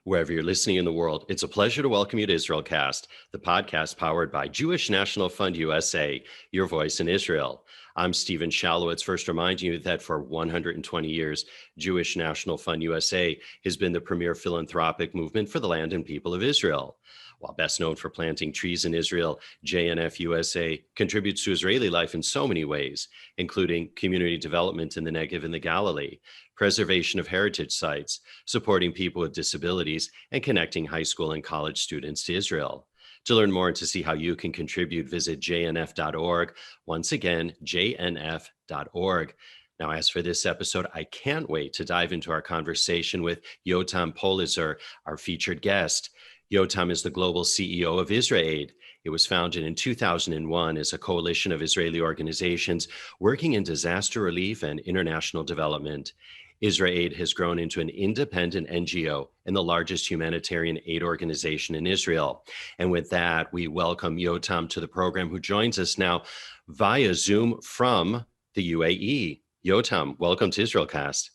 Wherever you're listening in the world, it's a pleasure to welcome you to IsraelCast, the podcast powered by Jewish National Fund USA, your voice in Israel. I'm Stephen Shalowitz, first reminding you that for 120 years, Jewish National Fund USA has been the premier philanthropic movement for the land and people of Israel. While best known for planting trees in Israel, JNF USA contributes to Israeli life in so many ways, including community development in the Negev and the Galilee, preservation of heritage sites, supporting people with disabilities, and connecting high school and college students to Israel. To learn more and to see how you can contribute, visit jnf.org. Once again, jnf.org. Now, as for this episode, I can't wait to dive into our conversation with Yotam Polizer, our featured guest. Yotam is the Global CEO of IsraAID. It was founded in 2001 as a coalition of Israeli organizations working in disaster relief and international development. IsraAID has grown into an independent NGO and the largest humanitarian aid organization in Israel. And with that, we welcome Yotam to the program, who joins us now via Zoom from the UAE. Yotam, welcome to IsraelCast.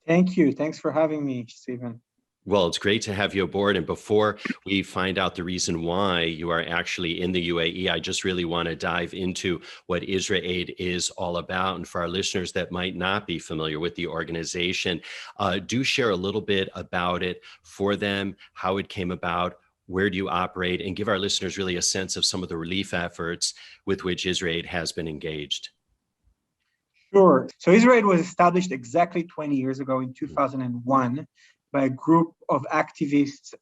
Thank you. Thanks for having me, Stephen. Well, it's great to have you aboard. And before we find out the reason why you are actually in the UAE, I just really want to dive into what IsraAID is all about. And for our listeners that might not be familiar with the organization, do share a little bit about it for them, how it came about, where do you operate, and give our listeners really a sense of some of the relief efforts with which IsraAID has been engaged. Sure. So IsraAID was established exactly 20 years ago in 2001. By a group of activists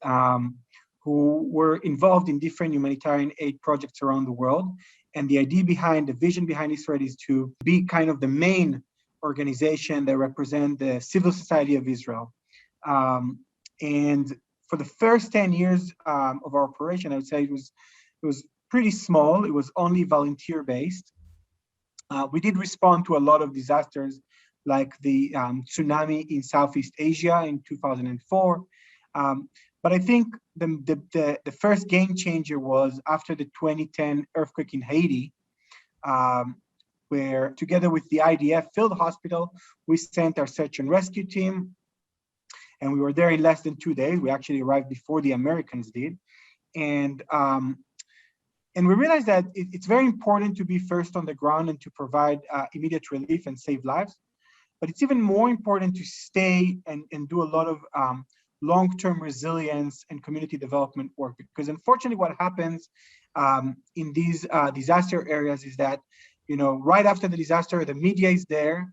who were involved in different humanitarian aid projects around the world. And the idea behind, the vision behind IsraAID is to be kind of the main organization that represent the civil society of Israel. And for the first 10 years of our operation, I would say it was pretty small. It was only volunteer-based. We did respond to a lot of disasters like the tsunami in Southeast Asia in 2004. But I think the first game changer was after the 2010 earthquake in Haiti, where together with the IDF field hospital, we sent our search and rescue team. And we were there in less than 2 days. We actually arrived before the Americans did. And we realized that it's very important to be first on the ground and to provide immediate relief and save lives. But it's even more important to stay and do a lot of long-term resilience and community development work. Because unfortunately, what happens in these disaster areas is that, right after the disaster, the media is there.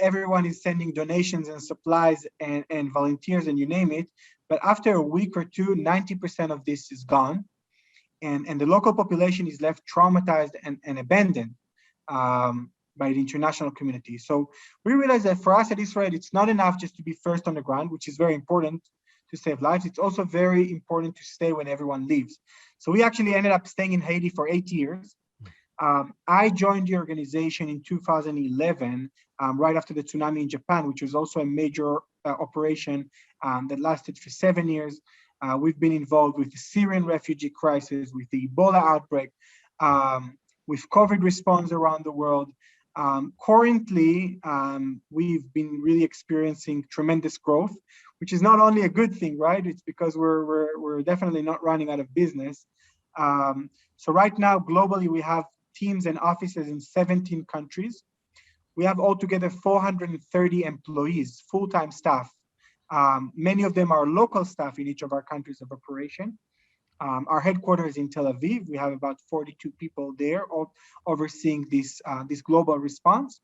Everyone is sending donations and supplies and volunteers and you name it. But after a week or two, 90% of this is gone. And the local population is left traumatized and abandoned by the international community. So we realized that for us at IsraAID, it's not enough just to be first on the ground, which is very important to save lives. It's also very important to stay when everyone leaves. So we actually ended up staying in Haiti for 8 years. I joined the organization in 2011, right after the tsunami in Japan, which was also a major operation that lasted for 7 years. We've been involved with the Syrian refugee crisis, with the Ebola outbreak, with COVID response around the world. Currently, we've been really experiencing tremendous growth, which is not only a good thing, right? It's because we're definitely not running out of business. So right now, globally, we have teams and offices in 17 countries. We have altogether 430 employees, full-time staff. Many of them are local staff in each of our countries of operation. Our headquarters in Tel Aviv. We have about 42 people there overseeing this global response.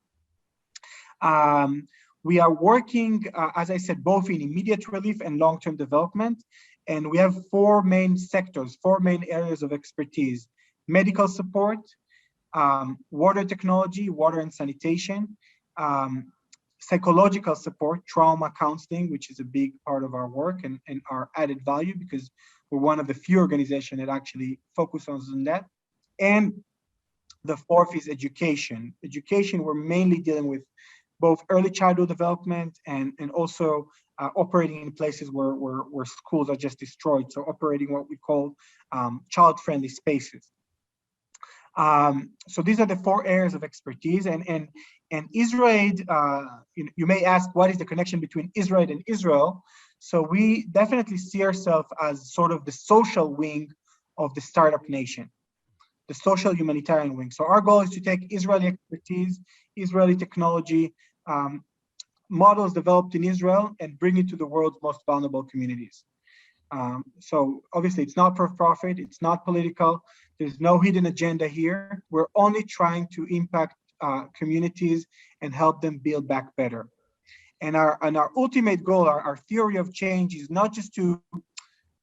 We are working, as I said, both in immediate relief and long-term development. And we have 4 main sectors, 4 main areas of expertise: medical support, water technology, water and sanitation, psychological support, trauma counseling, which is a big part of our work and our added value, because we're one of the few organizations that actually focuses on that. And the 4th is education. Education, we're mainly dealing with both early childhood development and also operating in places where schools are just destroyed. So operating what we call child-friendly spaces. So these are the 4 areas of expertise. And IsraAID, you may ask, what is the connection between IsraAID and Israel? So we definitely see ourselves as sort of the social wing of the startup nation, the social humanitarian wing. So our goal is to take Israeli expertise, Israeli technology, models developed in Israel, and bring it to the world's most vulnerable communities. So obviously it's not for profit, it's not political, there's no hidden agenda here. We're only trying to impact communities and help them build back better. And our ultimate goal, our theory of change is not just to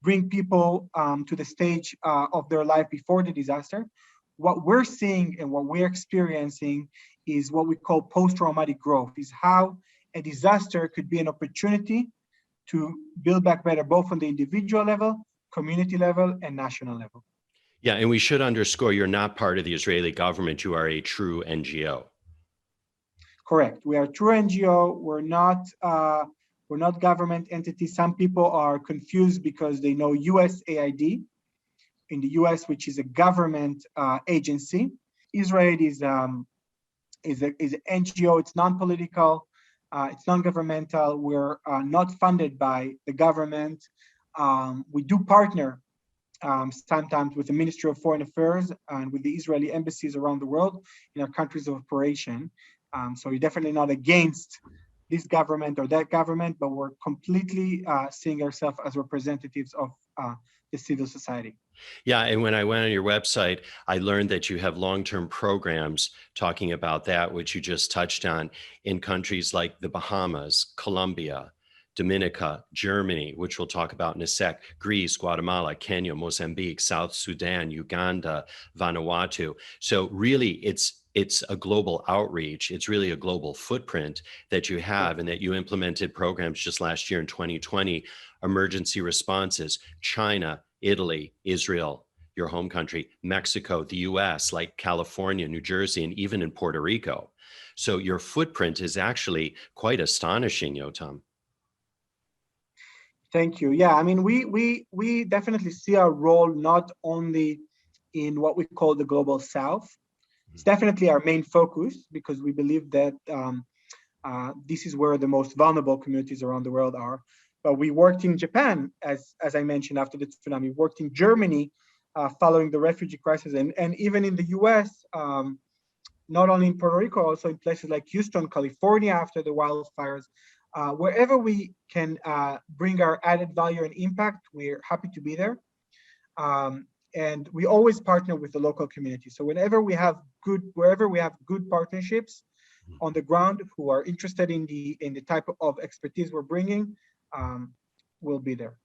bring people to the stage of their life before the disaster. What we're seeing and what we're experiencing is what we call post-traumatic growth, is how a disaster could be an opportunity to build back better, both on the individual level, community level, and national level. Yeah, and we should underscore you're not part of the Israeli government. You are a true NGO. Correct. We are a true NGO. We're not government entities. Some people are confused because they know USAID in the US, which is a government agency. IsraAID is an NGO. It's non-political. It's non-governmental. We're not funded by the government. We do partner sometimes with the Ministry of Foreign Affairs and with the Israeli embassies around the world in our countries of operation. So we're definitely not against this government or that government, but we're completely seeing ourselves as representatives of the civil society. Yeah, and when I went on your website, I learned that you have long-term programs talking about that, which you just touched on, in countries like the Bahamas, Colombia, Dominica, Germany, which we'll talk about in a sec, Greece, Guatemala, Kenya, Mozambique, South Sudan, Uganda, Vanuatu. So really, it's a global outreach. It's really a global footprint that you have, and that you implemented programs just last year in 2020, emergency responses, China, Italy, Israel, your home country, Mexico, the US, like California, New Jersey, and even in Puerto Rico. So your footprint is actually quite astonishing, Yotam. Thank you. Yeah, I mean, we definitely see our role not only in what we call the global south. It's definitely our main focus because we believe that this is where the most vulnerable communities around the world are. But we worked in Japan, as I mentioned, after the tsunami. We worked in Germany following the refugee crisis, and even in the US, not only in Puerto Rico, also in places like Houston, California after the wildfires. Wherever we can bring our added value and impact, we're happy to be there. And we always partner with the local community. So wherever we have good partnerships on the ground who are interested in the type of expertise we're bringing, we'll be there.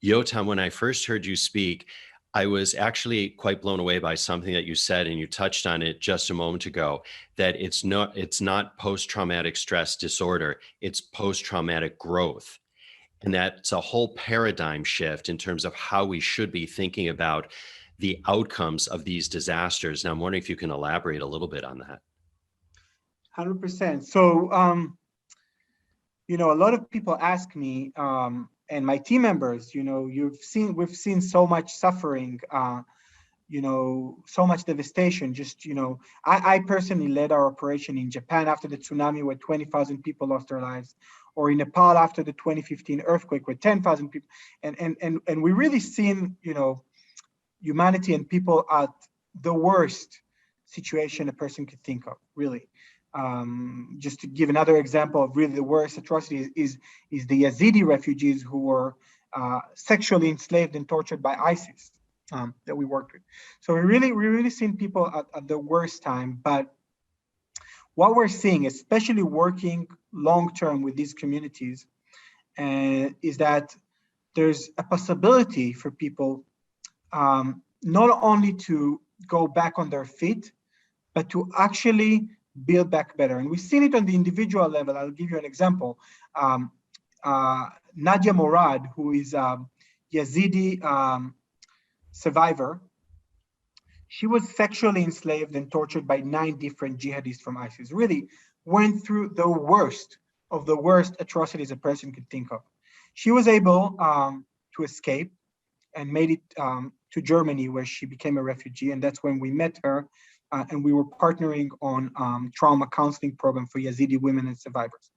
Yotam, when I first heard you speak, I was actually quite blown away by something that you said, and you touched on it just a moment ago, that it's not post-traumatic stress disorder, it's post-traumatic growth. And that's a whole paradigm shift in terms of how we should be thinking about the outcomes of these disasters. Now, I'm wondering if you can elaborate a little bit on that. 100%. So, a lot of people ask me, and my team members, we've seen so much suffering, so much devastation. I personally led our operation in Japan after the tsunami, where 20,000 people lost their lives, or in Nepal after the 2015 earthquake, where 10,000 people, and we really seen, humanity and people at the worst situation a person could think of, really. Just to give another example of really the worst atrocity is the Yazidi refugees who were sexually enslaved and tortured by ISIS that we worked with. So we really seen people at the worst time. But what we're seeing, especially working long-term with these communities, is that there's a possibility for people not only to go back on their feet, but to actually build back better. And we've seen it on the individual level. I'll give you an example. Nadia Morad, who is a Yazidi survivor, she was sexually enslaved and tortured by 9 different jihadists from ISIS. Really went through the worst of the worst atrocities a person could think of. She was able to escape and made it to Germany, where she became a refugee. And that's when we met her. And we were partnering on trauma counseling program for Yazidi women and survivors.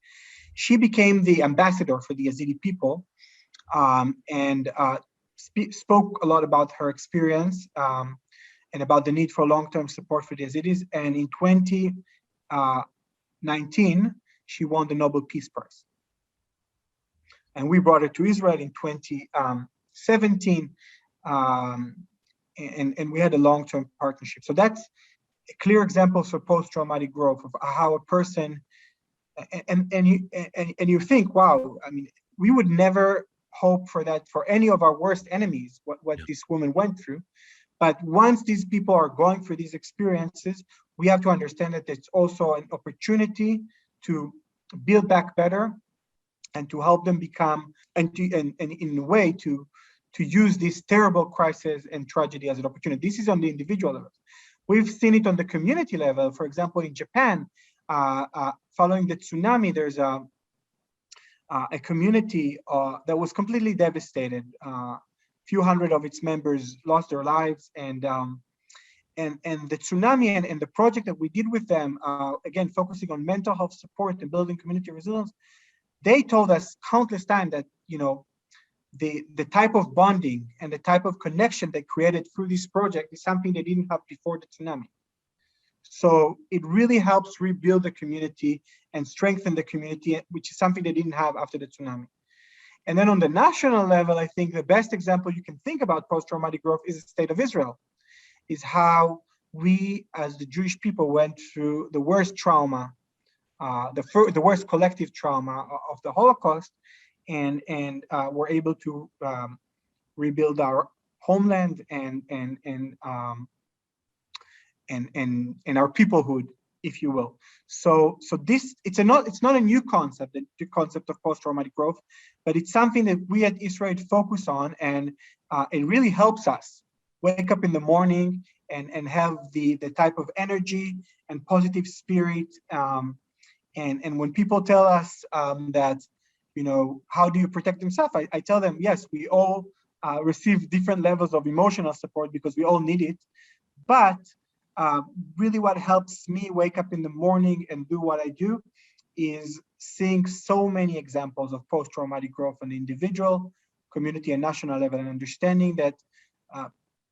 She became the ambassador for the Yazidi people, and spoke a lot about her experience and about the need for long-term support for the Yazidis. And in 2019, she won the Nobel Peace Prize. And we brought her to Israel in 2017, and we had a long-term partnership. So that's a clear example for post-traumatic growth of how a person, and you think, wow, I mean, we would never hope for that for any of our worst enemies, what this woman went through. But once these people are going through these experiences, we have to understand that it's also an opportunity to build back better and to help them become, and in a way to use this terrible crisis and tragedy as an opportunity. This is on the individual level. We've seen it on the community level. For example, in Japan, following the tsunami, there's a community that was completely devastated. Few hundred of its members lost their lives, and the tsunami and the project that we did with them, again focusing on mental health support and building community resilience, they told us countless times that the type of bonding and the type of connection they created through this project is something they didn't have before the tsunami. So it really helps rebuild the community and strengthen the community, which is something they didn't have after the tsunami. And then on the national level, I think the best example you can think about post-traumatic growth is the state of Israel, is how we as the Jewish people went through the worst trauma, the worst collective trauma of the Holocaust, and were able to rebuild our homeland and our peoplehood, if you will. So this it's not a new concept, the concept of post-traumatic growth, but it's something that we at IsraAID focus on, and it really helps us wake up in the morning and have the type of energy and positive spirit. And when people tell us that, how do you protect themselves? I tell them, yes, we all receive different levels of emotional support because we all need it. But really what helps me wake up in the morning and do what I do is seeing so many examples of post-traumatic growth on the individual, community, and national level, and understanding that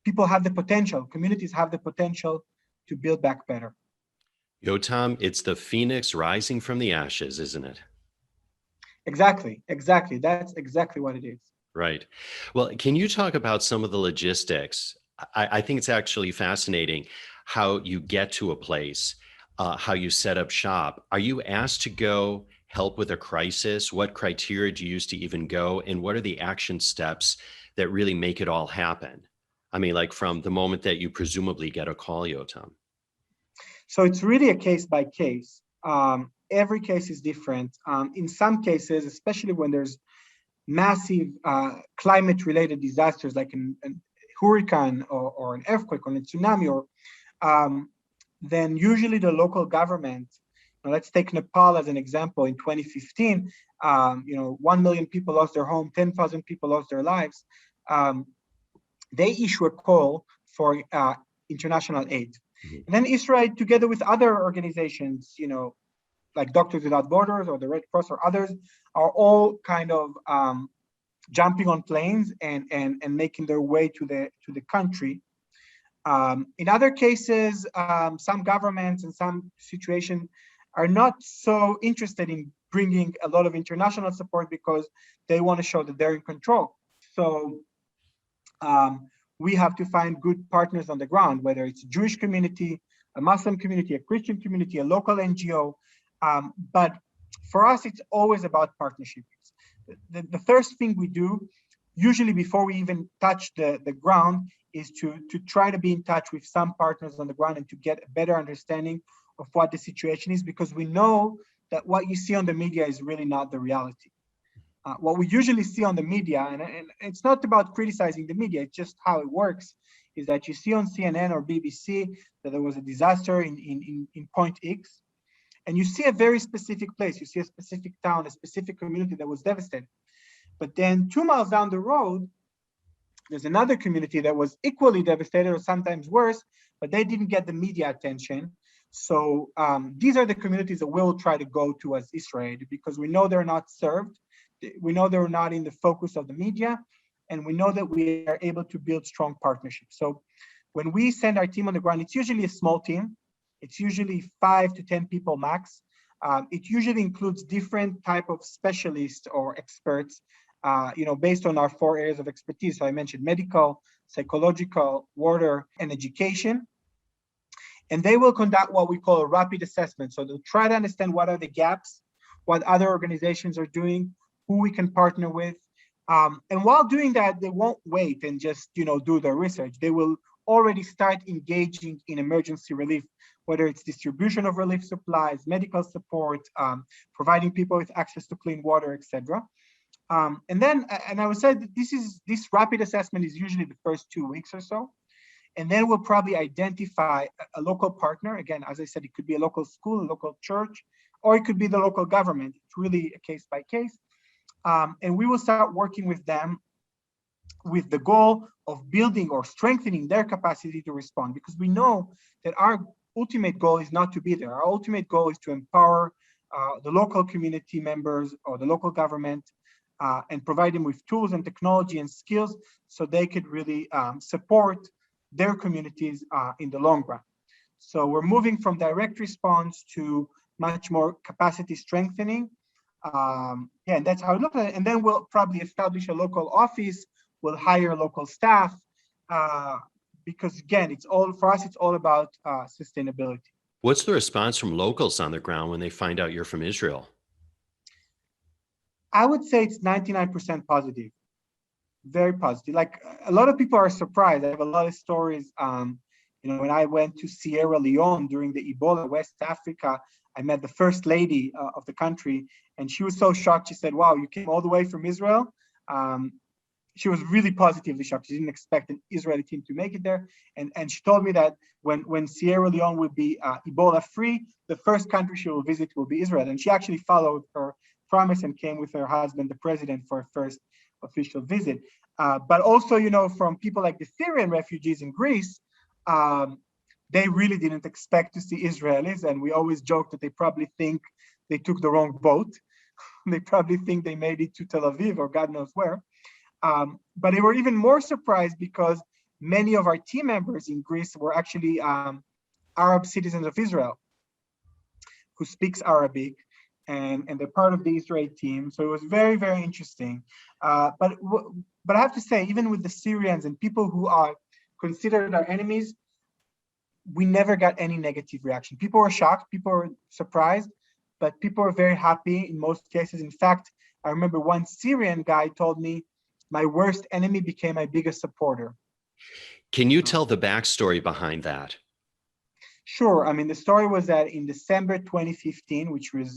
people have the potential, communities have the potential to build back better. Yotam, it's the phoenix rising from the ashes, isn't it? Exactly. That's exactly what it is. Right. Well, can you talk about some of the logistics? I think it's actually fascinating how you get to a place, how you set up shop. Are you asked to go help with a crisis? What criteria do you use to even go? And what are the action steps that really make it all happen? I mean, like from the moment that you presumably get a call, Yotam. So it's really a case by case. Every case is different. In some cases, especially when there's massive climate-related disasters like an hurricane or an earthquake or a tsunami, or then usually the local government, let's take Nepal as an example. In 2015, 1 million people lost their home, 10,000 people lost their lives. They issue a call for international aid. Mm-hmm. And then Israel, together with other organizations, like Doctors Without Borders or the Red Cross or others, are all kind of jumping on planes and making their way to the country. In other cases, some governments and some situations are not so interested in bringing a lot of international support because they want to show that they're in control. So we have to find good partners on the ground, whether it's a Jewish community, a Muslim community, a Christian community, a local NGO. But for us, it's always about partnerships. The first thing we do, usually before we even touch the ground, is to try to be in touch with some partners on the ground and to get a better understanding of what the situation is, because we know that what you see on the media is really not the reality. What we usually see on the media, and it's not about criticizing the media, it's just how it works, is that you see on CNN or BBC that there was a disaster in Point X, and you see a very specific place, you see a specific town, a specific community that was devastated. But then 2 miles down the road, there's another community that was equally devastated or sometimes worse, but they didn't get the media attention. So these are the communities that we'll try to go to as IsraAID, because we know they're not served. We know they're not in the focus of the media, and we know that we are able to build strong partnerships. So when we send our team on the ground, it's usually a small team. It's usually 5 to 10 people max. It usually includes different type of specialists or experts, based on our 4 areas of expertise. So I mentioned medical, psychological, water, and education. And they will conduct what we call a rapid assessment. So they'll try to understand what are the gaps, what other organizations are doing, who we can partner with. And while doing that, they won't wait and just, do their research. They will already start engaging in emergency relief, whether it's distribution of relief supplies, medical support, providing people with access to clean water, etc. And I would say that this rapid assessment is usually the first 2 weeks or so. And then we'll probably identify a local partner. Again, as I said, it could be a local school, a local church, or it could be the local government. It's really a case by case. And we will start working with them with the goal of building or strengthening their capacity to respond, because we know that our ultimate goal is not to be there. Our ultimate goal is to empower the local community members or the local government and provide them with tools and technology and skills so they could really support their communities in the long run. So we're moving from direct response to much more capacity strengthening. And that's how it looks. And then we'll probably establish a local office. We'll hire local staff because again, it's all about sustainability. What's the response from locals on the ground when they find out you're from Israel? I would say it's 99% positive. Very positive. Like a lot of people are surprised. I have a lot of stories. When I went to Sierra Leone during the Ebola, West Africa, I met the first lady of the country, and she was so shocked. She said, "Wow, you came all the way from Israel." She was really positively shocked. She didn't expect an Israeli team to make it there. And she told me that when Sierra Leone will be Ebola free, the first country she will visit will be Israel. And she actually followed her promise and came with her husband, the president, for her first official visit. But also, from people like the Syrian refugees in Greece, they really didn't expect to see Israelis. And we always joke that they probably think they took the wrong boat. They probably think they made it to Tel Aviv or God knows where. But they were even more surprised because many of our team members in Greece were actually Arab citizens of Israel who speaks Arabic, and they're part of the Israeli team. So it was very, very interesting. But I have to say, even with the Syrians and people who are considered our enemies, we never got any negative reaction. People were shocked, people were surprised, but people were very happy in most cases. In fact, I remember one Syrian guy told me, "My worst enemy became my biggest supporter." Can you tell the backstory behind that? Sure. I mean, the story was that in December 2015, which was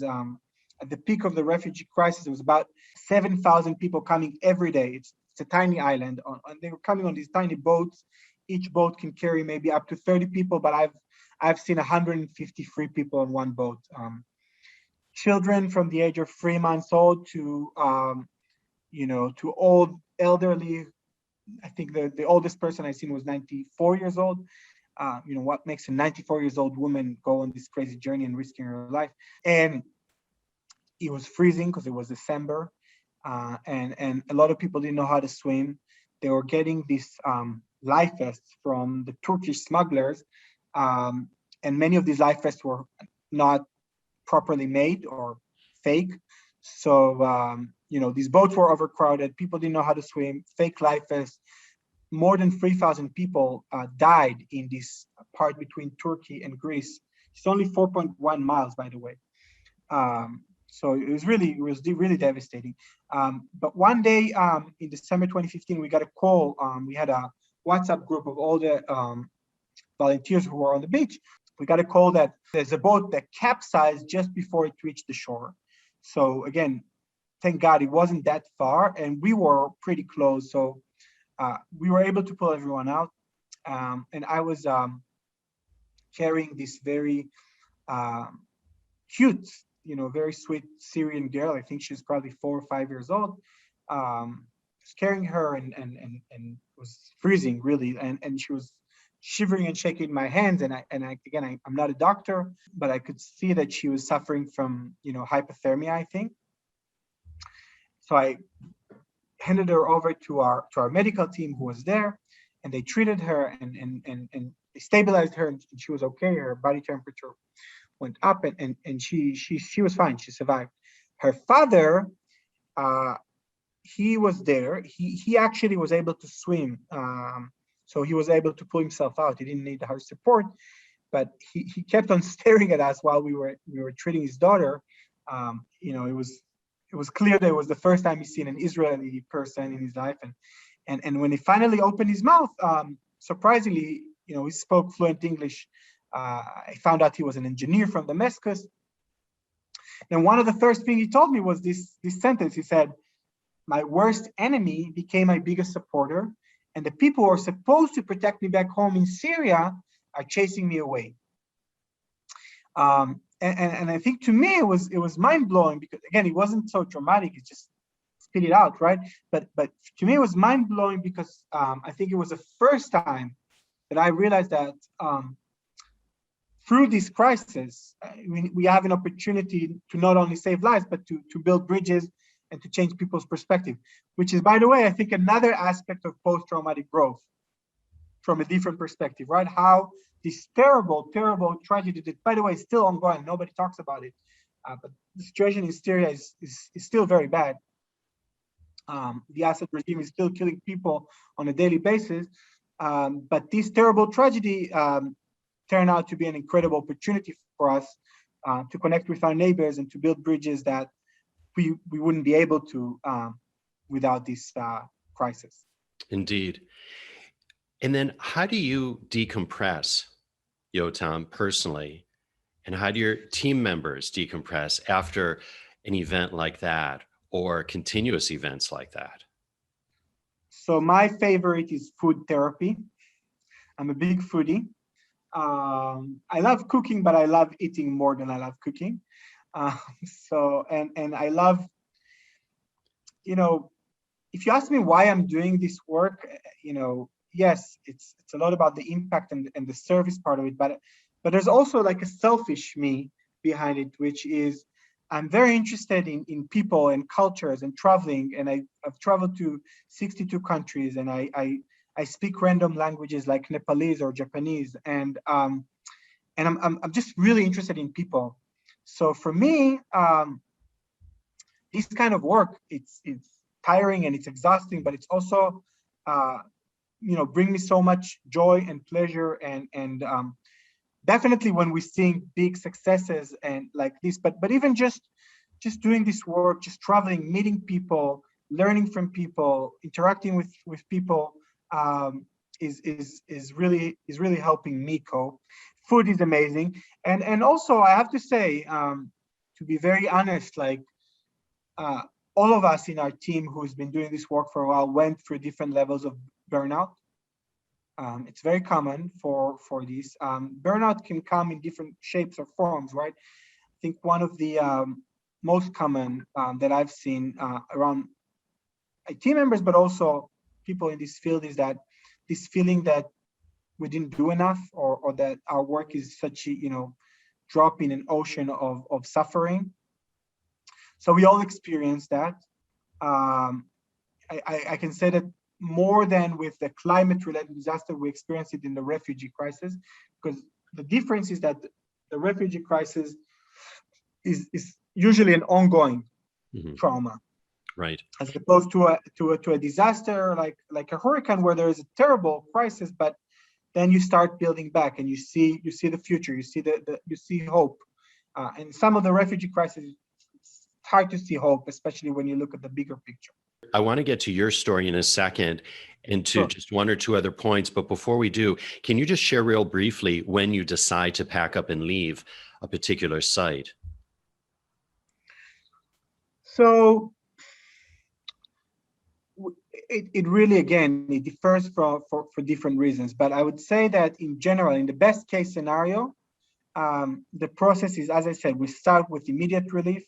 at the peak of the refugee crisis, it was about 7,000 people coming every day. It's a tiny island, and they were coming on these tiny boats. Each boat can carry maybe up to 30 people, but I've seen 153 people on one boat. Children from the age of 3 months old to to old elderly. I think the oldest person I've seen was 94 years old. What makes a 94 years old woman go on this crazy journey and risking her life? And it was freezing because it was December, and a lot of people didn't know how to swim. They were getting these life vests from the Turkish smugglers, and many of these life vests were not properly made or fake. So these boats were overcrowded. People didn't know how to swim. Fake life vests. More than 3,000 people died in this part between Turkey and Greece. It's only 4.1 miles, by the way. So it was really devastating. But one day in December 2015, we got a call. We had a WhatsApp group of all the volunteers who were on the beach. We got a call that there's a boat that capsized just before it reached the shore. So again, thank God it wasn't that far, and we were pretty close. So we were able to pull everyone out. And I was carrying this very cute, very sweet Syrian girl. I think she's probably 4 or 5 years old. Was carrying her and was freezing really, and she was shivering and shaking my hands. And I'm not a doctor, but I could see that she was suffering from hypothermia, I think. So I handed her over to our medical team who was there, and they treated her and they stabilized her, and she was okay. Her body temperature went up, and she was fine. She survived. Her father, he was there. He actually was able to swim, so he was able to pull himself out. He didn't need our support, but he kept on staring at us while we were treating his daughter. It was clear that it was the first time he's seen an Israeli person in his life, and when he finally opened his mouth, surprisingly, he spoke fluent English. I found out he was an engineer from Damascus. And one of the first things he told me was this sentence. He said, "My worst enemy became my biggest supporter, and the people who are supposed to protect me back home in Syria are chasing me away." And I think to me it was mind blowing, because again, it wasn't so dramatic. It just spit it out, right? But to me it was mind blowing because I think it was the first time that I realized that through this crisis, we have an opportunity to not only save lives, but to build bridges and to change people's perspective, which is, by the way, I think another aspect of post-traumatic growth from a different perspective, right? How this terrible, terrible tragedy that, by the way, is still ongoing. Nobody talks about it, but the situation in Syria is still very bad. The Assad regime is still killing people on a daily basis, but this terrible tragedy turned out to be an incredible opportunity for us to connect with our neighbors and to build bridges that we wouldn't be able to without this crisis. Indeed. And then how do you decompress, Yotam, personally? And how do your team members decompress after an event like that or continuous events like that? So my favorite is food therapy. I'm a big foodie. I love cooking, but I love eating more than I love cooking. And I love, if you ask me why I'm doing this work, yes, it's a lot about the impact and the service part of it, but there's also like a selfish me behind it, which is I'm very interested in people and cultures and traveling, and I've traveled to 62 countries, and I speak random languages like Nepalese or Japanese, and I'm just really interested in people. So for me, this kind of work, it's tiring and it's exhausting, but it's also bring me so much joy and pleasure, and definitely when we're seeing big successes and like this, but even just doing this work, just traveling, meeting people, learning from people, interacting with people, is really helping me cope. Food is amazing, and also I have to say, to be very honest, like all of us in our team who's been doing this work for a while went through different levels of burnout. It's very common for this. Burnout can come in different shapes or forms, right? I think one of the most common that I've seen around team members, but also people in this field, is that this feeling that we didn't do enough, or that our work is such a drop in an ocean of suffering. So we all experience that. I can say that more than with the climate-related disaster, we experience it in the refugee crisis, because the difference is that the refugee crisis is usually an ongoing trauma, right? As opposed to a disaster like a hurricane, where there is a terrible crisis, but then you start building back and you see the future, you see hope. And some of the refugee crises, it's hard to see hope, especially when you look at the bigger picture. I want to get to your story in a second and to just one or two other points. But before we do, can you just share real briefly when you decide to pack up and leave a particular site? So it really, again, it differs for different reasons. But I would say that in general, in the best case scenario, the process is, as I said, we start with immediate relief.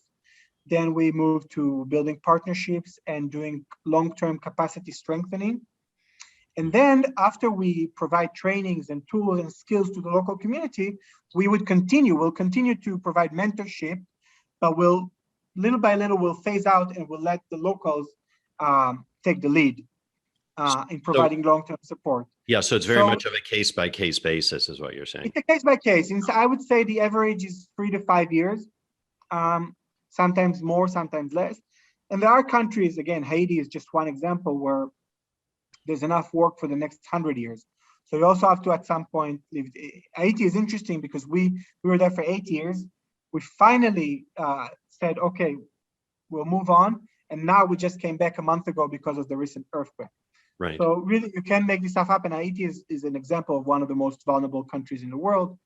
Then we move to building partnerships and doing long-term capacity strengthening. And then after we provide trainings and tools and skills to the local community, we'll continue to provide mentorship, but we'll little by little we'll phase out and we'll let the locals take the lead in providing long-term support. Yeah, so it's very much of a case-by-case basis is what you're saying. It's a case-by-case. And so I would say the average is 3 to 5 years, sometimes more, sometimes less. And there are countries, again, Haiti is just one example where there's enough work for the next 100 years. So you also have to, at some point, leave. Haiti is interesting because we were there for 8 years. We finally said, okay, we'll move on. And now we just came back a month ago because of the recent earthquake. Right. So really, you can make this stuff happen. Haiti is an example of one of the most vulnerable countries in the world.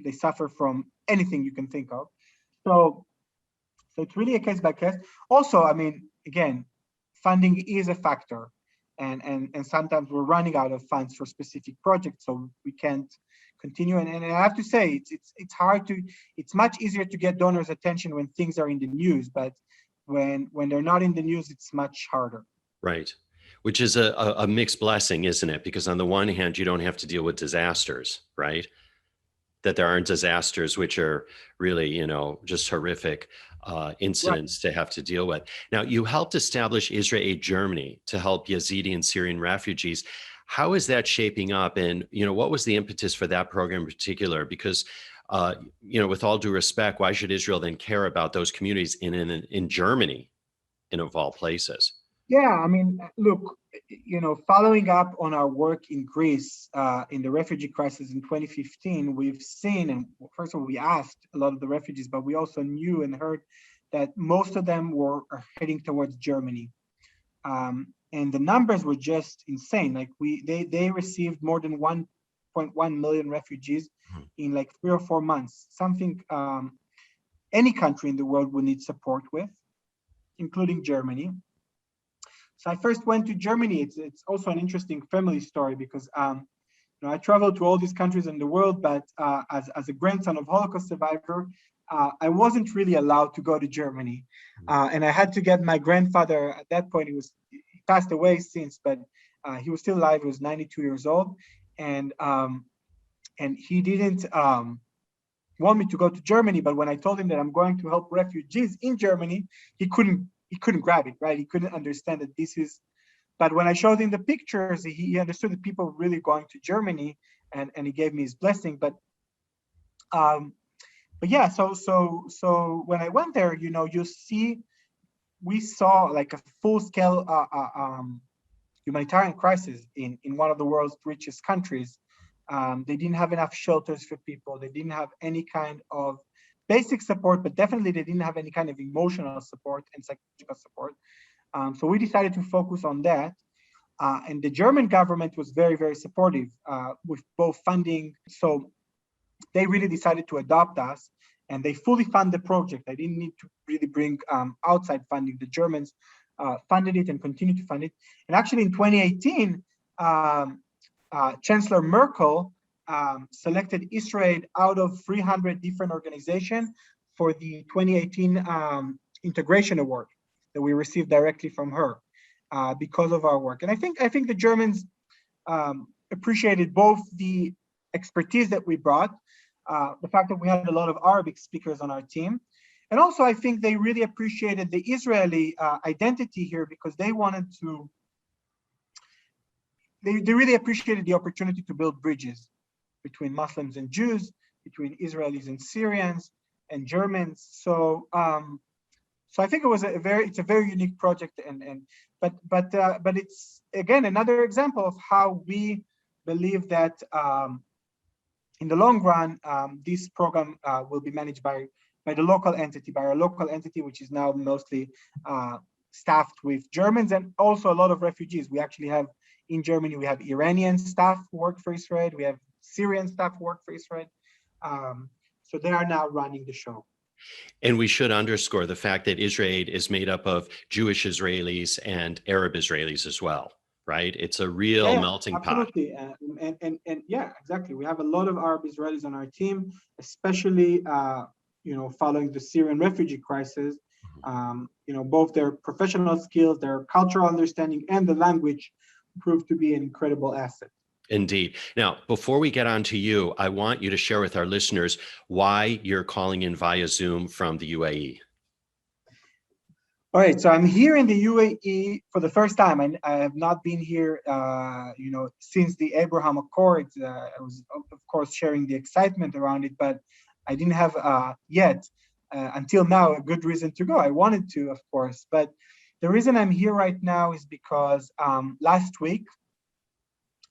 They suffer from anything you can think of. So it's really a case by case. Also, I mean, again, funding is a factor. And sometimes we're running out of funds for specific projects, so we can't continue. And I have to say, it's hard to, it's much easier to get donors' attention when things are in the news, but when they're not in the news, it's much harder. Right. Which is a mixed blessing, isn't it? Because on the one hand, you don't have to deal with disasters, right? That there aren't disasters, which are really, just horrific incidents to have to deal with. Now, you helped establish IsraAID Germany to help Yazidi and Syrian refugees. How is that shaping up? And, what was the impetus for that program in particular? Because, with all due respect, why should Israel then care about those communities in Germany, of all places? Yeah, I mean, look, following up on our work in Greece in the refugee crisis in 2015, we've seen, and first of all, we asked a lot of the refugees, but we also knew and heard that most of them are heading towards Germany. And the numbers were just insane. Like they received more than 1.1 million refugees in like 3 or 4 months, something any country in the world would need support with, including Germany. So I first went to Germany. It's also an interesting family story because I traveled to all these countries in the world, but as a grandson of Holocaust survivor, I wasn't really allowed to go to Germany, and I had to get my grandfather. At that point, he passed away since, but he was still alive. He was 92 years old, and he didn't want me to go to Germany. But when I told him that I'm going to help refugees in Germany, he couldn't grab it, right? He couldn't understand that this is, but when I showed him the pictures, he understood that people were really going to Germany, and he gave me his blessing. But yeah, so when I went there, we saw like a full-scale humanitarian crisis in one of the world's richest countries. They didn't have enough shelters for people. They didn't have any kind of basic support, but definitely they didn't have any kind of emotional support and psychological support. So we decided to focus on that. And the German government was very, very supportive with both funding. So they really decided to adopt us, and they fully fund the project. I didn't need to really bring outside funding. The Germans funded it and continue to fund it. And actually in 2018, Chancellor Merkel selected IsraAID out of 300 different organizations for the 2018 Integration Award that we received directly from her because of our work. And I think the Germans appreciated both the expertise that we brought, the fact that we had a lot of Arabic speakers on our team, and also I think they really appreciated the Israeli identity here because they wanted to. They really appreciated the opportunity to build bridges between Muslims and Jews, between Israelis and Syrians and Germans. So I think it's a very unique project, but it's again another example of how we believe that in the long run this program will be managed by the local entity, by our local entity, which is now mostly staffed with Germans and also a lot of refugees. We actually have in Germany, we have Iranian staff who work for IsraAID. We have Syrian staff who work for IsraAID. So they are now running the show. And we should underscore the fact that IsraAID is made up of Jewish Israelis and Arab Israelis as well, right? It's a real melting absolutely. pot. And yeah, exactly. We have a lot of Arab Israelis on our team, especially following the Syrian refugee crisis. Both their professional skills, their cultural understanding, and the language proved to be an incredible asset. Indeed. Now, before we get on to you, I want you to share with our listeners why you're calling in via Zoom from the UAE. All right, so I'm here in the UAE for the first time. I have not been here, since the Abraham Accords. I was, of course, sharing the excitement around it, but I didn't have yet, until now, a good reason to go. I wanted to, of course, but the reason I'm here right now is because last week,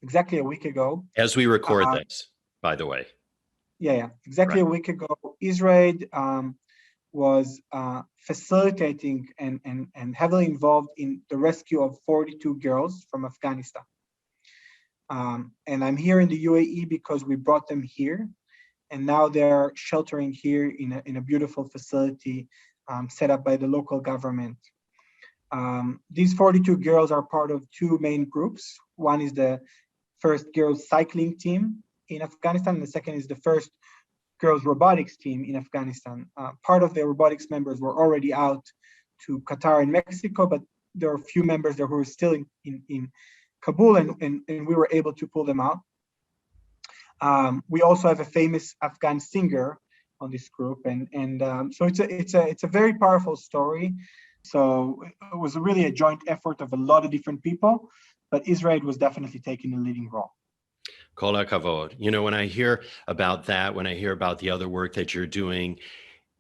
exactly a week ago. As we record this, by the way. Yeah, exactly Right. a week ago, IsraAID was facilitating and heavily involved in the rescue of 42 girls from Afghanistan. And I'm here in the UAE because we brought them here, and now they're sheltering here in a beautiful facility set up by the local government. These 42 girls are part of two main groups. One is the first girls cycling team in Afghanistan, and the second is the first girls robotics team in Afghanistan. Part of the robotics members were already out to Qatar and Mexico, but there are a few members there who are still in Kabul, and we were able to pull them out. We also have a famous Afghan singer on this group, and so it's a very powerful story. So it was really a joint effort of a lot of different people, but IsraAID was definitely taking a leading role. Kol hakavod. You know, when I hear about that, when I hear about the other work that you're doing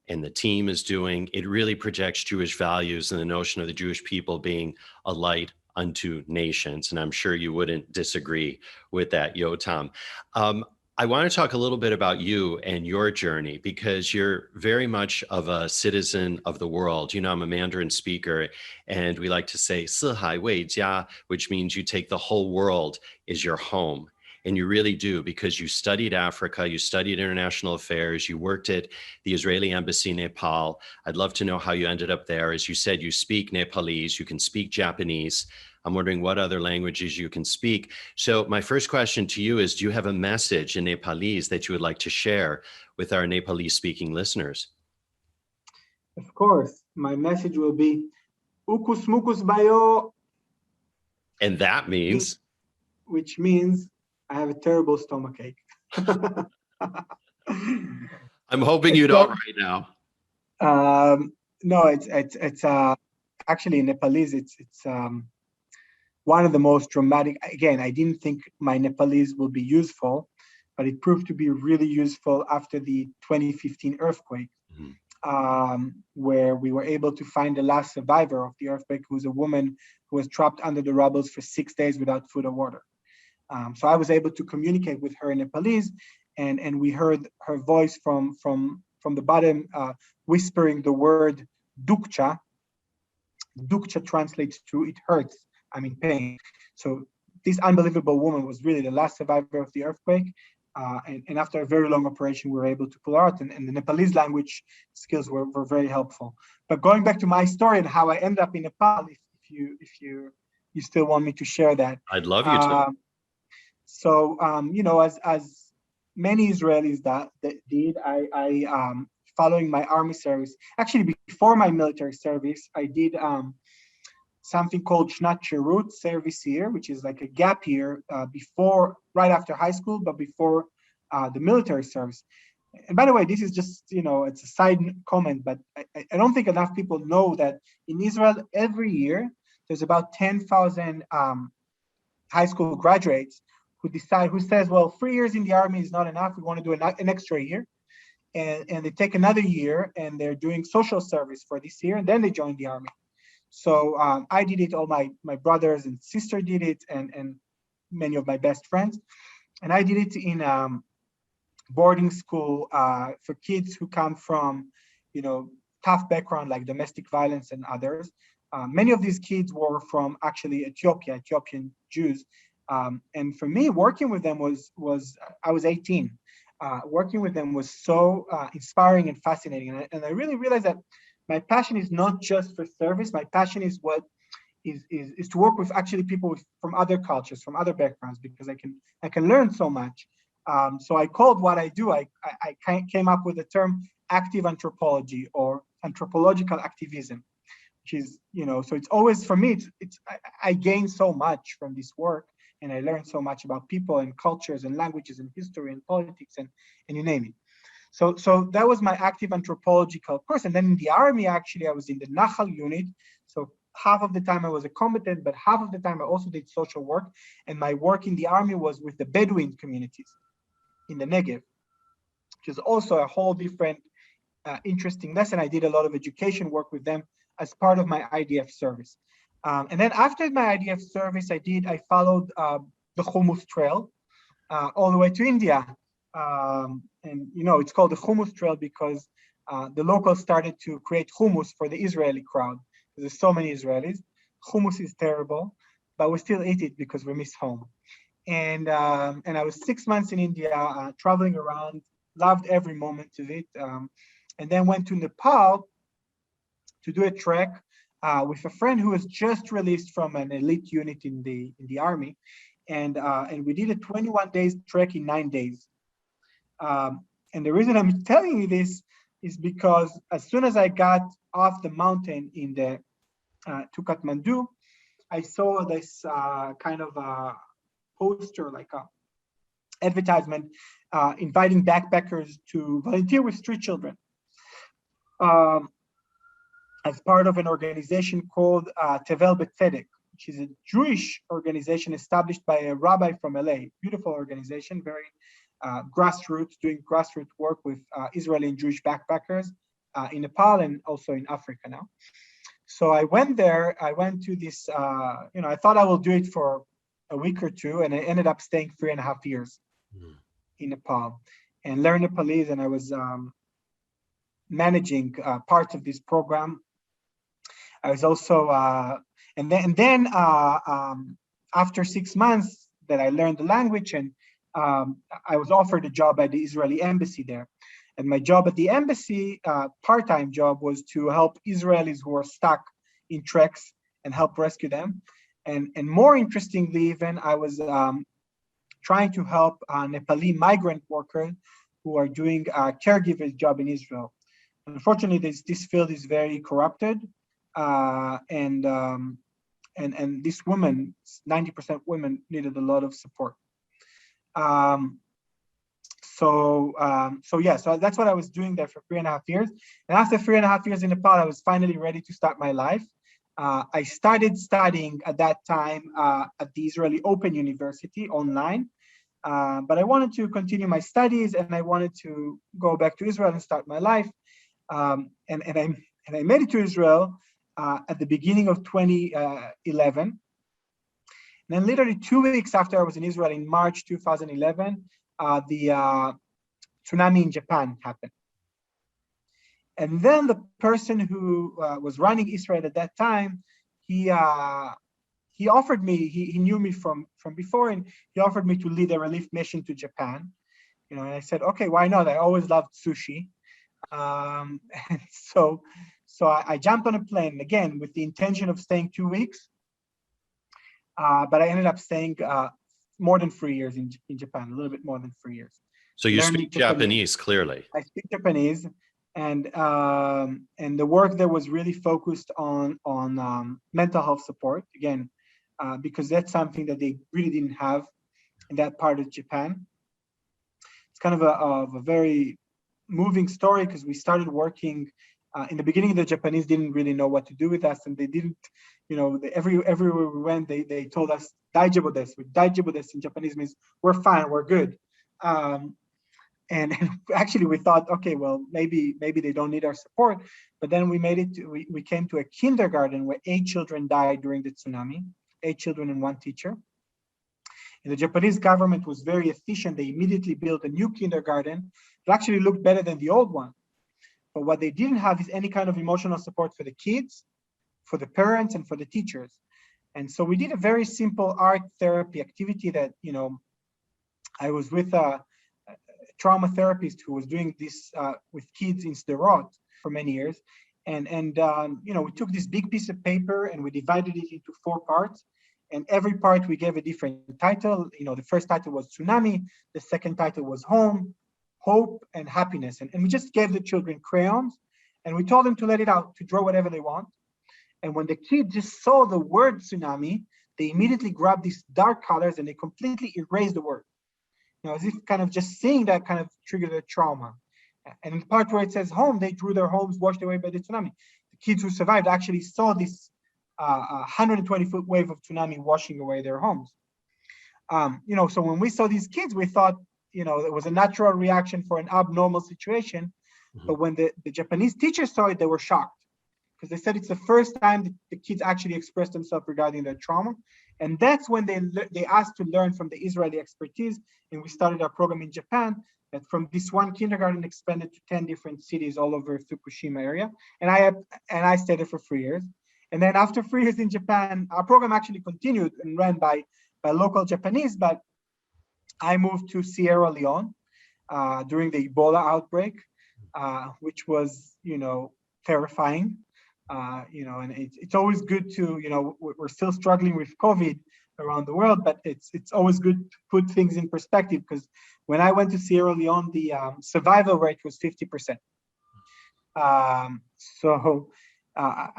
and the team is doing, it really projects Jewish values and the notion of the Jewish people being a light unto nations. And I'm sure you wouldn't disagree with that, Yotam. I want to talk a little bit about you and your journey, because you're very much of a citizen of the world. You know, I'm a Mandarin speaker, and we like to say 四海为家, which means you take the whole world as your home. And you really do, because you studied Africa, you studied international affairs, you worked at the Israeli embassy in Nepal. I'd love to know how you ended up there. As you said, you speak Nepalese, you can speak Japanese. I'm wondering what other languages you can speak. So my first question to you is, do you have a message in Nepalese that you would like to share with our Nepalese speaking listeners? Of course, my message will be, Ukus mukus bayo. And that means? Which means I have a terrible stomachache. I'm hoping you don't right now. No, it's actually in Nepalese, it's one of the most dramatic. Again, I didn't think my Nepalese will be useful, but it proved to be really useful after the 2015 earthquake, where we were able to find the last survivor of the earthquake, who was a woman who was trapped under the rubble for 6 days without food or water. So I was able to communicate with her in Nepalese, and we heard her voice from the bottom, whispering the word dukcha. Dukcha translates to "it hurts, I'm in pain." So this unbelievable woman was really the last survivor of the earthquake. And after a very long operation, we were able to pull her out, and the Nepalese language skills were very helpful. But going back to my story and how I ended up in Nepal, if you still want me to share that. I'd love you to. So, as many Israelis that did, I following my army service, actually before my military service, I did something called Shnat Shirut, service year, which is like a gap year right after high school, but before the military service. And by the way, this is just, it's a side comment, but I don't think enough people know that in Israel, every year, there's about 10,000 high school graduates who says, well, 3 years in the army is not enough. We want to do an extra year. And they take another year, and they're doing social service for this year, and then they join the army. So I did it, all my brothers and sister did it, and many of my best friends. And I did it in boarding school for kids who come from, tough background like domestic violence and others. Many of these kids were from actually Ethiopian Jews. And for me, working with them was I was 18. Working with them was so inspiring and fascinating. And I really realized that my passion is not just for service. My passion is to work with actually people from other cultures, from other backgrounds, because I can learn so much. So I called what I do, I came up with the term active anthropology or anthropological activism, which is, so it's always, for me, I gain so much from this work, and I learn so much about people and cultures and languages and history and politics and you name it. So that was my active anthropological course. And then in the army, actually, I was in the Nahal unit. So half of the time I was a combatant, but half of the time I also did social work. And my work in the army was with the Bedouin communities in the Negev, which is also a whole different interesting lesson. I did a lot of education work with them as part of my IDF service. And then after my IDF service, I followed the Hummus Trail all the way to India. And it's called the Hummus Trail because the locals started to create hummus for the Israeli crowd. There's so many Israelis. Hummus is terrible, but we still eat it because we miss home. And I was 6 months in India, traveling around, loved every moment of it. And then went to Nepal to do a trek with a friend who was just released from an elite unit in the army. And we did a 21 days trek in 9 days. And the reason I'm telling you this is because as soon as I got off the mountain to Kathmandu, I saw this kind of a poster, like a advertisement, inviting backpackers to volunteer with street children as part of an organization called Tevel B'Tzedek, which is a Jewish organization established by a rabbi from LA. Beautiful organization, very grassroots, doing grassroots work with Israeli and Jewish backpackers in Nepal and also in Africa now. So I went there. I went to this, I thought I will do it for a week or two, and I ended up staying 3.5 years in Nepal and learned Nepalese, and I was managing parts of this program. I was also, and then after 6 months that I learned the language, and I was offered a job at the Israeli embassy there. And my job at the embassy, part-time job, was to help Israelis who are stuck in treks and help rescue them. And more interestingly, even, I was trying to help Nepali migrant workers who are doing a caregiver's job in Israel. Unfortunately, this field is very corrupted, and this woman, 90% women, needed a lot of support. So that's what I was doing there for 3.5 years. And after 3.5 years in Nepal, I was finally ready to start my life. I started studying at that time at the Israeli Open University online, but I wanted to continue my studies and I wanted to go back to Israel and start my life. And I made it to Israel at the beginning of 2011. And then literally 2 weeks after I was in Israel in March 2011, the tsunami in Japan happened. And then the person who was running IsraAID at that time, he offered me, he knew me from before, and he offered me to lead a relief mission to Japan. And I said, okay, why not? I always loved sushi. And so I jumped on a plane, again, with the intention of staying 2 weeks. But I ended up staying more than 3 years in Japan, a little bit more than 3 years. So you speak Japanese clearly. I speak Japanese, and the work there was really focused on mental health support, again, because that's something that they really didn't have in that part of Japan. It's kind of a very moving story, because we started working in the beginning. The Japanese didn't really know what to do with us, and they didn't, everywhere we went, they told us "daijoubu desu." "Daijoubu desu" in Japanese means we're fine, we're good. And actually we thought, okay, well, maybe they don't need our support. But then we came to a kindergarten where 8 children died during the tsunami, 8 children and 1 teacher. And the Japanese government was very efficient. They immediately built a new kindergarten. It actually looked better than the old one. But what they didn't have is any kind of emotional support for the kids, for the parents, and for the teachers. And so we did a very simple art therapy activity that, I was with a trauma therapist who was doing this with kids in Sderot for many years. And we took this big piece of paper and we divided it into 4 parts. And every part we gave a different title. The first title was Tsunami. The second title was Home, Hope, and Happiness. And we just gave the children crayons and we told them to let it out, to draw whatever they want. And when the kids just saw the word tsunami, they immediately grabbed these dark colors and they completely erased the word. As if kind of just seeing that kind of triggered a trauma. And in the part where it says home, they drew their homes washed away by the tsunami. The kids who survived actually saw this 120-foot wave of tsunami washing away their homes. So when we saw these kids, we thought, it was a natural reaction for an abnormal situation. But when the Japanese teachers saw it, they were shocked, because they said it's the first time that the kids actually expressed themselves regarding their trauma. And that's when they asked to learn from the Israeli expertise. And we started our program in Japan, that from this one kindergarten expanded to 10 different cities all over Fukushima area. And I stayed there for 3 years. And then after 3 years in Japan, our program actually continued and ran by local Japanese, but I moved to Sierra Leone during the Ebola outbreak, which was, terrifying. And it's always good to, we're still struggling with COVID around the world, but it's always good to put things in perspective, because when I went to Sierra Leone, the survival rate was 50%. I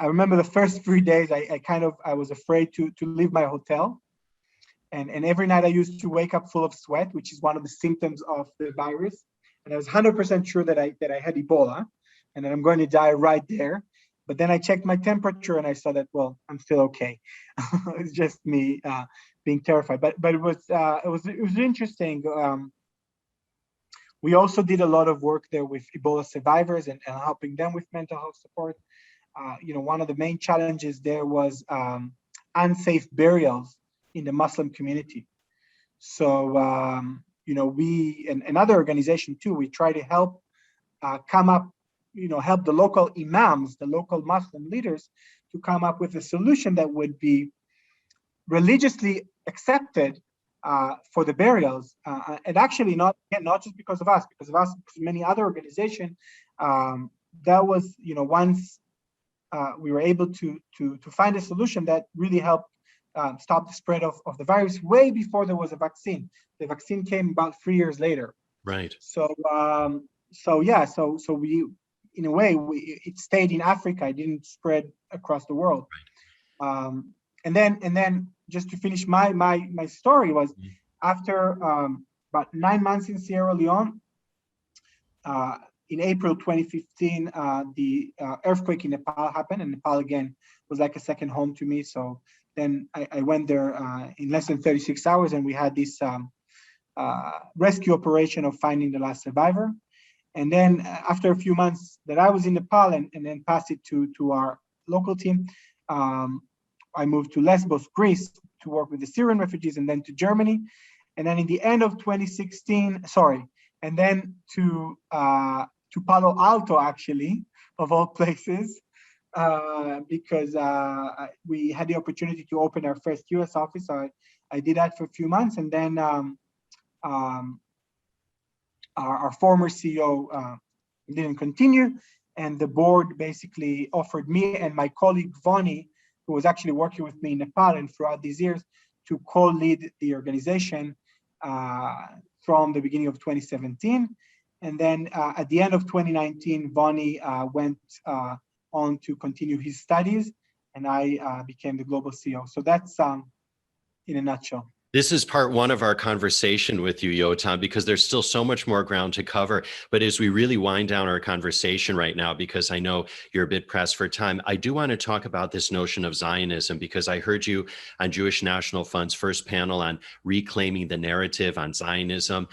remember the first 3 days, I was afraid to leave my hotel. And every night I used to wake up full of sweat, which is one of the symptoms of the virus. And I was 100% sure that I had Ebola and that I'm going to die right there. But then I checked my temperature and I saw that, well, I'm still okay. It's just me being terrified. But it was interesting. We also did a lot of work there with Ebola survivors and helping them with mental health support. One of the main challenges there was unsafe burials in the Muslim community. So, we and another organization too, we try to help help the local imams, the local Muslim leaders, to come up with a solution that would be religiously accepted for the burials. And actually not just because of us, because many other organizations, that was, once we were able to find a solution that really helped stop the spread of the virus way before there was a vaccine. The vaccine came about 3 years later. Right. So we, in a way, it stayed in Africa. It didn't spread across the world. Right. And then just to finish my story was after about 9 months in Sierra Leone, in April 2015, the earthquake in Nepal happened, and Nepal again was like a second home to me. So then I went there in less than 36 hours, and we had this rescue operation of finding the last survivor. And then after a few months that I was in Nepal and then passed it to our local team, I moved to Lesbos, Greece, to work with the Syrian refugees, and then to Germany. And then in the end of 2016, and then to Palo Alto, actually, of all places, because we had the opportunity to open our first US office. So I did that for a few months, and then our former CEO didn't continue, and the board basically offered me and my colleague Voni, who was actually working with me in Nepal and throughout these years, to co-lead the organization from the beginning of 2017. And then at the end of 2019, Voni went on to continue his studies, and I became the global CEO. So that's in a nutshell. This is part one of our conversation with you, Yotam, because there's still so much more ground to cover. But as we really wind down our conversation right now, because I know you're a bit pressed for time, I do want to talk about this notion of Zionism, because I heard you on Jewish National Fund's first panel on reclaiming the narrative on Zionism.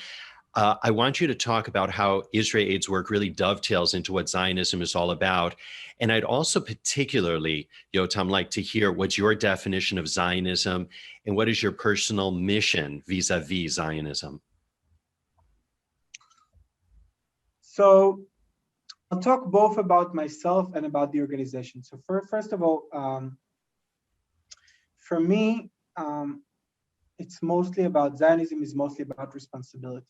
I want you to talk about how IsraAID's work really dovetails into what Zionism is all about. And I'd also particularly, Yotam, like to hear what's your definition of Zionism and what is your personal mission vis-a-vis Zionism? So I'll talk both about myself and about the organization. So first of all, for me, it's mostly about Zionism is mostly about responsibility.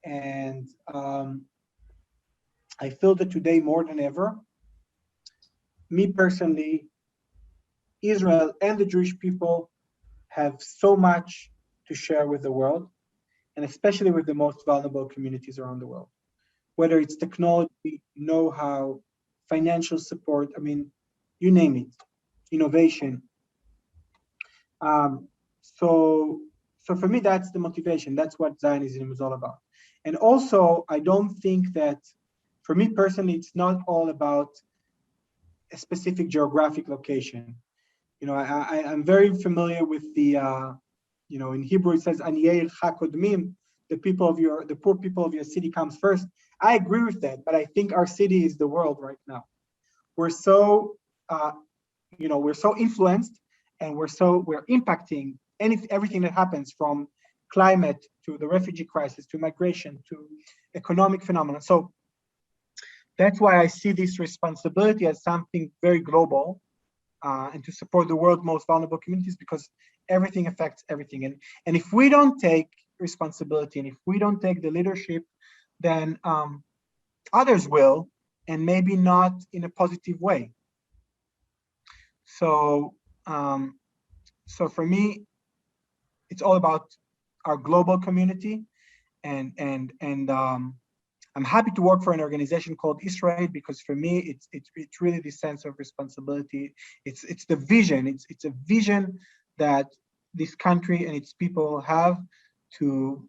And I feel that today more than ever, me personally, Israel and the Jewish people have so much to share with the world, and especially with the most vulnerable communities around the world. Whether it's technology, know-how, financial support, I mean, you name it, innovation. So so for me, that's the motivation. That's what Zionism is all about. And also, I don't think that, for me personally, it's not all about a specific geographic location. I'm very familiar with the, in Hebrew it says, "Aniyei hakodmim," the poor people of your city comes first. I agree with that, but I think our city is the world right now. We're so, we're so influenced, and we're impacting everything that happens, from climate to the refugee crisis to migration to economic phenomena. So that's why I see this responsibility as something very global, and to support the world's most vulnerable communities, because everything affects everything. And if we don't take responsibility, and if we don't take the leadership, then others will, and maybe not in a positive way. So, so for me, it's all about our global community, and I'm happy to work for an organization called IsraAID, because for me, it's really the sense of responsibility. It's the vision. It's a vision that this country and its people have to,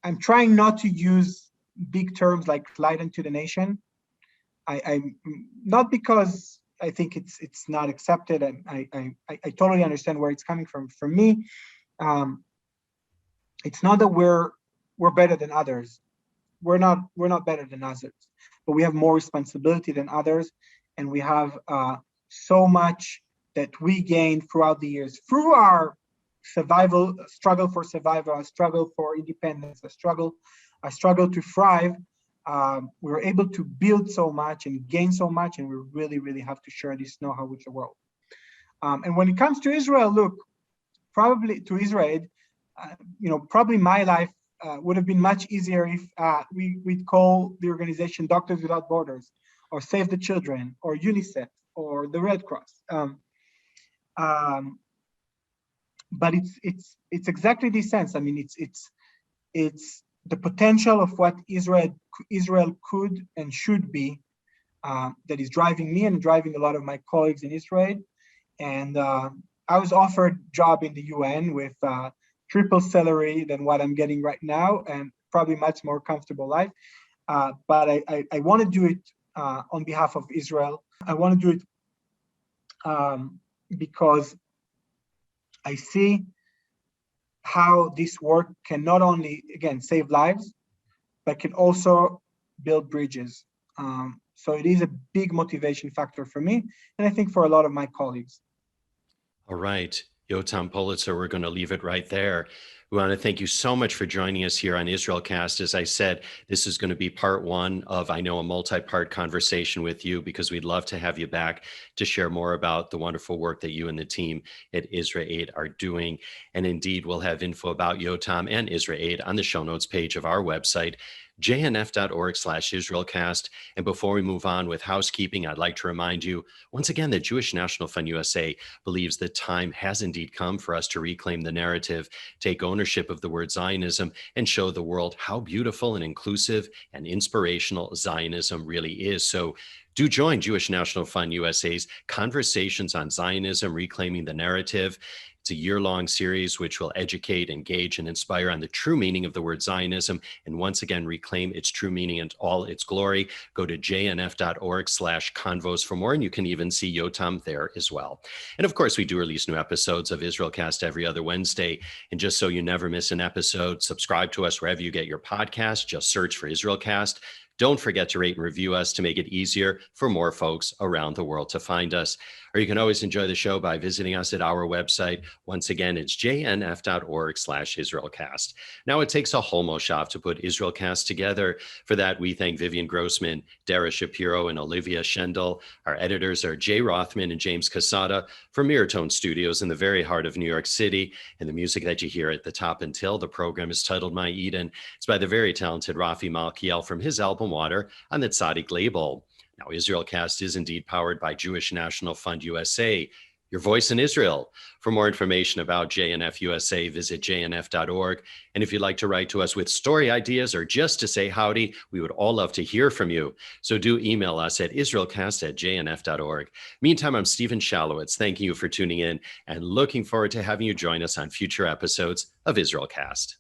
I'm trying not to use big terms like light unto the nation. I'm not, because I think it's not accepted, and I totally understand where it's coming from. For me, it's not that we're better than others. We're not better than others, but we have more responsibility than others, and we have so much that we gained throughout the years through our struggle for survival, a struggle for independence, a struggle to thrive. We were able to build so much and gain so much, and we really, really have to share this know-how with the world. And when it comes to Israel, look, probably to Israel, probably my life would have been much easier if we'd call the organization Doctors Without Borders, or Save the Children, or UNICEF, or the Red Cross. But it's exactly this sense. I mean, it's the potential of what Israel could and should be that is driving me and driving a lot of my colleagues in Israel. And I was offered a job in the UN with triple salary than what I'm getting right now, and probably much more comfortable life. But I want to do it on behalf of Israel. I want to do it because I see how this work can not only, again, save lives, but can also build bridges. So it is a big motivation factor for me, and I think for a lot of my colleagues. All right, Yotam Polizer, we're going to leave it right there. We want to thank you so much for joining us here on IsraelCast. As I said, this is going to be part one of, I know, a multi-part conversation with you, because we'd love to have you back to share more about the wonderful work that you and the team at IsraAID are doing. And indeed, we'll have info about Yotam and IsraAID on the show notes page of our website, jnf.org/IsraelCast. And before we move on with housekeeping, I'd like to remind you once again that Jewish National Fund USA believes the time has indeed come for us to reclaim the narrative, take ownership of the word Zionism, and show the world how beautiful and inclusive and inspirational Zionism really is. So do join Jewish National Fund USA's Conversations on Zionism, Reclaiming the Narrative. It's a year-long series which will educate, engage, and inspire on the true meaning of the word Zionism, and once again reclaim its true meaning and all its glory. Go to jnf.org/convos for more, and you can even see Yotam there as well. And of course, we do release new episodes of IsraelCast every other Wednesday. And just so you never miss an episode, subscribe to us wherever you get your podcast. Just search for IsraelCast. Don't forget to rate and review us to make it easier for more folks around the world to find us. Or you can always enjoy the show by visiting us at our website. Once again, it's jnf.org/IsraelCast. Now, it takes a whole moshav to put IsraelCast together. For that, we thank Vivian Grossman, Dara Shapiro, and Olivia Schendel. Our editors are Jay Rothman and James Casada from Miratone Studios in the very heart of New York City. And the music that you hear at the top until the program is titled My Eden. It's by the very talented Rafi Malkiel from his album Water on the Tzaddik label. Now, IsraelCast is indeed powered by Jewish National Fund USA. your voice in Israel. For more information about JNF USA, visit jnf.org. And if you'd like to write to us with story ideas or just to say howdy, we would all love to hear from you. So do email us at IsraelCast@jnf.org. Meantime, I'm Stephen Shalowitz. Thanking you for tuning in and looking forward to having you join us on future episodes of IsraelCast.